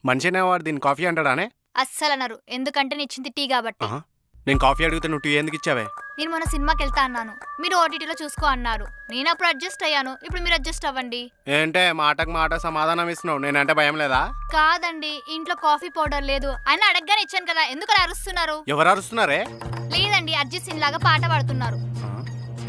మనిషినే వాడు దీన్ని కాఫీ అంటాడానే? అస్సలు అనరు, ఎందుకంటే నిచ్చింది టీ కాబట్టి. నేను కాఫీ అడిగితే నువ్వు టీ ఎందుకు ఇచ్చావే? నేను మొన్న సినిమాకి వెళ్తా అన్నాను, మీరు ఓటీటీలో చూసుకో అన్నారు. నేను అప్పుడు అడ్జస్ట్ అయ్యాను, ఇప్పుడు మీరు అడ్జస్ట్ అవ్వండి. ఏంటే మాటకు మాట సమాధానం ఇస్తున్నావు? నేనంటే భయం లేదా? కాదండి, ఇంట్లో కాఫీ పౌడర్ లేదు, అయినా అడగగానే ఇచ్చాను కదా, ఎందుకు అలా అరుస్తున్నారు? ఎవరు అరుస్తున్నారే? లేదండి, అర్జిత్ సింగ్ లాగా పాట పాడుతున్నారు.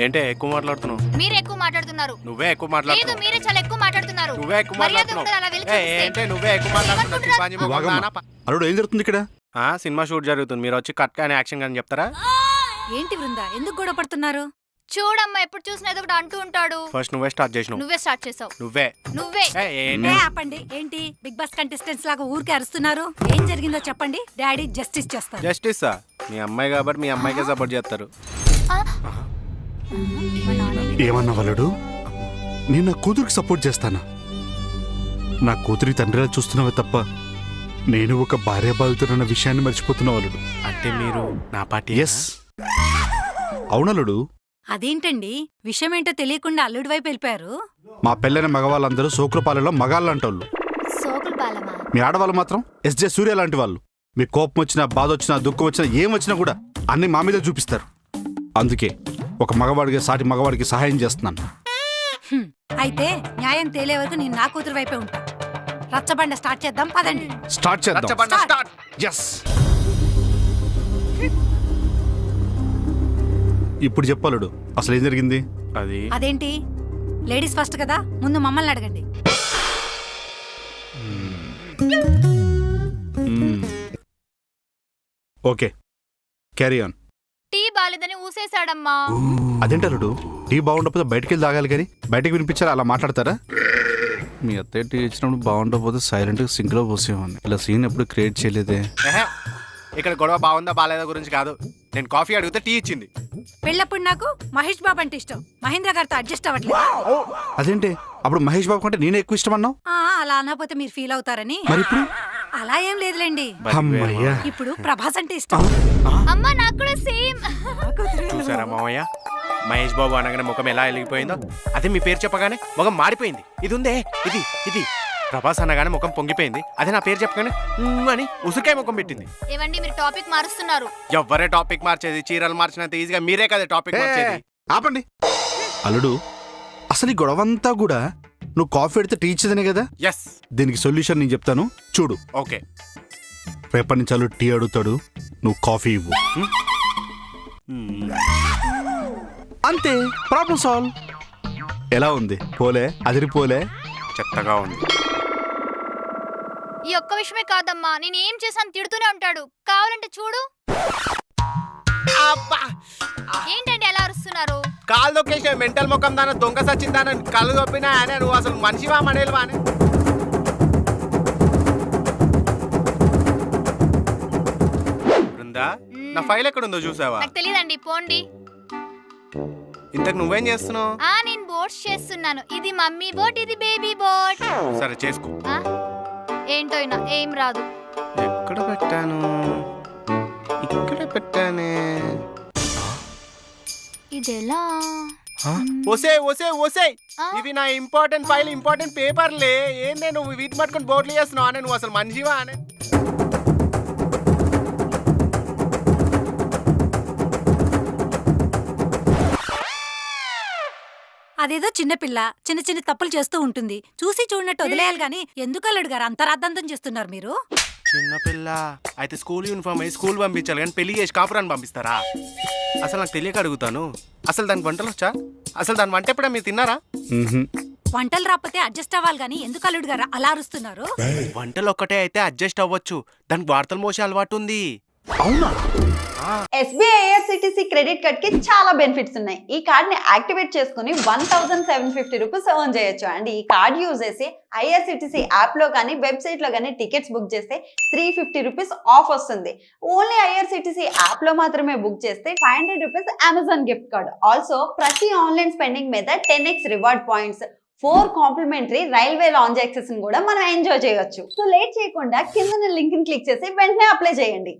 ఏంటే ఎక్కువ మాట్లాడుతున్నావు? మీరు ఎక్కువ మాట్లాడుతున్నారు. నువ్వే ఎక్కువ లేదు, మాట్లాడుతున్నావు. మీరే చాలా ఎక్కువ మాట్లాడుతున్నారు. నువ్వే ఎక్కువ మర్యాద మాట్లాడుతున్నావు. ఉండదు, అలా వెళ్ళి చూస్తే. ఏంటే నువ్వే ఎక్కువ మాట్లాడుతున్నావు? అల్లుడు ఏం జరుగుతుంది ఇక్కడ? సినిమా షూట్ జరుగుతుంది, మీరు వచ్చి కట్ కానీ యాక్షన్ కానీ చెప్తారా? ఏంటి బృందా, ఎందుకు గొడవ పడుతున్నారు? చూడమ్మా, ఎప్పుడు చూసినా ఏదో ఒకటి అంటూ ఉంటాడు. ఫస్ట్ నువ్వే స్టార్ట్ చేసినావు. నువ్వే స్టార్ట్ చేసావు. నువ్వే నువ్వే ఏంటి? ఆపండి. ఏంటి బిగ్ బాస్ కంటెస్టెంట్స్ లాగా ఊరికే అరుస్తున్నారు? ఏం జరిగిందో చెప్పండి, డాడీ జస్టిస్ చేస్తారు. జస్టిస్ మీ అమ్మాయి కాబట్టి మీ అమ్మాయికే సపోర్ట్ చేస్తారు. ఏమన్నా వాళ్ళడు? నేను నా కూతురికి సపోర్ట్ చేస్తానా? నా కూతురి తండ్రిలా చూస్తున్నావే తప్ప నేను ఒక భార్య బాధితున్న విషయాన్ని మర్చిపోతున్నా వాళ్ళడు. అంటే మీరు నా పార్టీ? ఎస్ అవునలుడు. అదేంటండి, విషయం ఏంటో తెలియకుండా అల్లుడి వైపు వెళ్ళిపోయారు? మా పెళ్ళైన మగవాళ్ళందరూ సోకులపాలెలో మగాళ్ళు అంటోళ్ళు. సోకులు పాలమా? మీ ఆడవాళ్ళు మాత్రం ఎస్జే సూర్య లాంటి వాళ్ళు. మీ కోపం వచ్చినా, బాధ వచ్చినా, దుఃఖం వచ్చినా, ఏం వచ్చినా కూడా అన్ని మా మీద చూపిస్తారు. అందుకే ఒక మగవాడికి సాటి మగవాడికి సహాయం చేస్తున్నాను. అయితే న్యాయం తేలే వరకు నేను నా కూతురు వైపే ఉంటా. రచ్చబండ స్టార్ట్ చేద్దాం, పదండి. స్టార్ట్ చేద్దాం. స్టార్ట్. ఎస్. ఇప్పుడు చెప్పాలడు, అసలు ఏం జరిగింది? అదేంటి, లేడీస్ ఫస్ట్ కదా, ముందు మమ్మల్ని అడగండి. Okay, carry on. టీ బాలేదని ఊసేశాడమ్మా. అదేంటలుడు, టీ బాగుండకపోతే బయటికి వెళ్ళి తాగాలి కానీ బయటికి వినిపించారా? అలా మాట్లాడతారా? మీ అత్తయ్య టీ ఇచ్చినప్పుడు బాగుండకపోతే సైలెంట్గా సింక్లో పోసేవాడిని. ఇలా సీన్ ఎప్పుడు క్రియేట్ చేయలేదే. ఇక్కడ గొడవ బాగుందా బాలేదా గురించి కాదు, నేను కాఫీ అడిగితే టీ ఇచ్చింది. పెళ్ళప్పుడు నాకు మహేష్ బాబు అంటే ఇష్టం, మహేంద్ర గారితో అడ్జస్ట్ అవ్వట్లేదు. అదేంటి, అప్పుడు మహేష్ బాబు కంటే నేనే ఎక్కువ ఇష్టం అన్నావు? అలా అనకపోతే మీరు ఫీల్ అవుతారని. మరి ఇప్పుడు? అలా ఏం లేదులేండి, అమ్మయ్యా. ఇప్పుడు ప్రభాస్ అంటే ఇష్టం. అమ్మా, నాకు కూడా సేమ్. చూసారా మామయ్య, మహేష్ బాబు అనగానే ముఖం ఎలా వెలిగిపోయిందో, అదే మీ పేరు చెప్పగానే ముఖం మారిపోయింది. ఇది ఉందే, ఇది ఇది ప్రభాస్ అనగానే ముఖం పొంగిపోయింది. అదే నా పేరు చెప్పగానే అని ఉసుకాయ ముఖం పెట్టింది. ఏవండి, మీరు టాపిక్ మారుస్తున్నారు. ఎవ్వరే టాపిక్ మార్చేది? చీరలు మార్చినంత ఈజీగా మీరే కదా టాపిక్ మార్చేది. ఆపండి. అల్లుడు, అసలు ఈ గొడవంతా కూడా నువ్వు కాఫీ పెడితే టీ ఇచ్చేదనే కదా? ఎస్. దీనికి సొల్యూషన్ నేను చెప్తాను, చూడు. ఓకే. రేపటి నుంచి అల్లుడు టీ అడుగుతాడు, నువ్వు కాఫీ ఇవ్వు. అంతే, ప్రాబ్లం సాల్వ్. ఎలా ఉంది? పోలే? అదిరిపోలే? చెత్తగా ఉంది. ఈ ఒక్క విషయమే కాదమ్మా, నేను ఏం చేశాను తిడుతూనే ఉంటాడు. కావాలంటే చూడు. ఏంటండి ఎలా అరుస్తున్నారు? కాలు దొక్కేసే మెంటల్ ముఖం దాని దొంగ సచ్చిందాన కళ్ళు దొప్పినా అనే నువ్వు అసలు మనిషివా మనేలువా అని. బృందా, నా ఫైల్ ఎక్కడుందో చూసావా? నాకు తెలియదండి, పోండి. ఇంతకు నువ్వేం చేస్తున్నావు? నేను బోట్స్ చేస్తున్నాను. ఇది మమ్మీ బోట్, ఇది బేబీ బోట్. సరే చేసుకో. ఏంటో అయినా ఏం రాదు. ఎక్కడ పెట్టాను? ఇక్కడ పెట్టానే. ఇదెలా? ఒసే ఒసే ఒసే, ఇవి నా ఇంపార్టెంట్ ఫైల్, ఇంపార్టెంట్ పేపర్లే. ఏందే నువ్వు వీటి పట్టుకొని బోర్డులు చేస్తున్నావు అనే? నువ్వు అసలు మనిషివా అనే? అదేదో చిన్నపిల్ల చిన్న చిన్న తప్పులు చేస్తూ ఉంటుంది, చూసి చూడనట్టు వదిలేయాలి గాని ఎందుకు అల్లుడు గారు అంత రాద్ధాంతం చేస్తున్నారు మీరు? చిన్నపిల్ల అయితే స్కూల్ యూనిఫామ్ అయ్యి స్కూల్ పంపించాలి కానీ పెళ్లి చేసి కాపురాన్ని పంపిస్తారా? అసలు నాకు తెలియక అడుగుతాను, అసలు దానికి వంటలు వచ్చా? అసలు దాని వంట ఎప్పుడా మీరు తిన్నారా? వంటలు రాకపోతే అడ్జస్ట్ అవ్వాలి గాని ఎందుకు అల్లుడు గారు అలా అరుస్తున్నారు? వంటలు ఒక్కటే అయితే అడ్జస్ట్ అవ్వచ్చు, దానికి వార్తలు మోసే అలవాటు ఉంది. అవునా? SBI IRCTC క్రెడిట్ కార్డ్ కి చాలా బెనిఫిట్స్ ఉన్నాయి. ఈ కార్డ్ ని యాక్టివేట్ చేసుకుని 1750 రూపీస్ ఎర్న్ చేయొచ్చు. అండ్ ఈ కార్డ్ యూజ్ చేసి IRCTC యాప్ లో కానీ వెబ్సైట్ లో కానీ టికెట్స్ బుక్ చేస్తే 350 రూపీస్ ఆఫ్ వస్తుంది. ఓన్లీ IRCTC యాప్ లో మాత్రమే బుక్ చేస్తే 500 rupees Amazon gift card. Also ప్రతి ఆన్లైన్ స్పెండింగ్ మీద 10x reward points, 4 complimentary railway lounge access కూడా మనం ఎంజాయ్ చేయొచ్చు. సో లేట్ చేయకుండా కింద లింక్ ని క్లిక్ చేసి వెంటనే అప్లై చేయండి.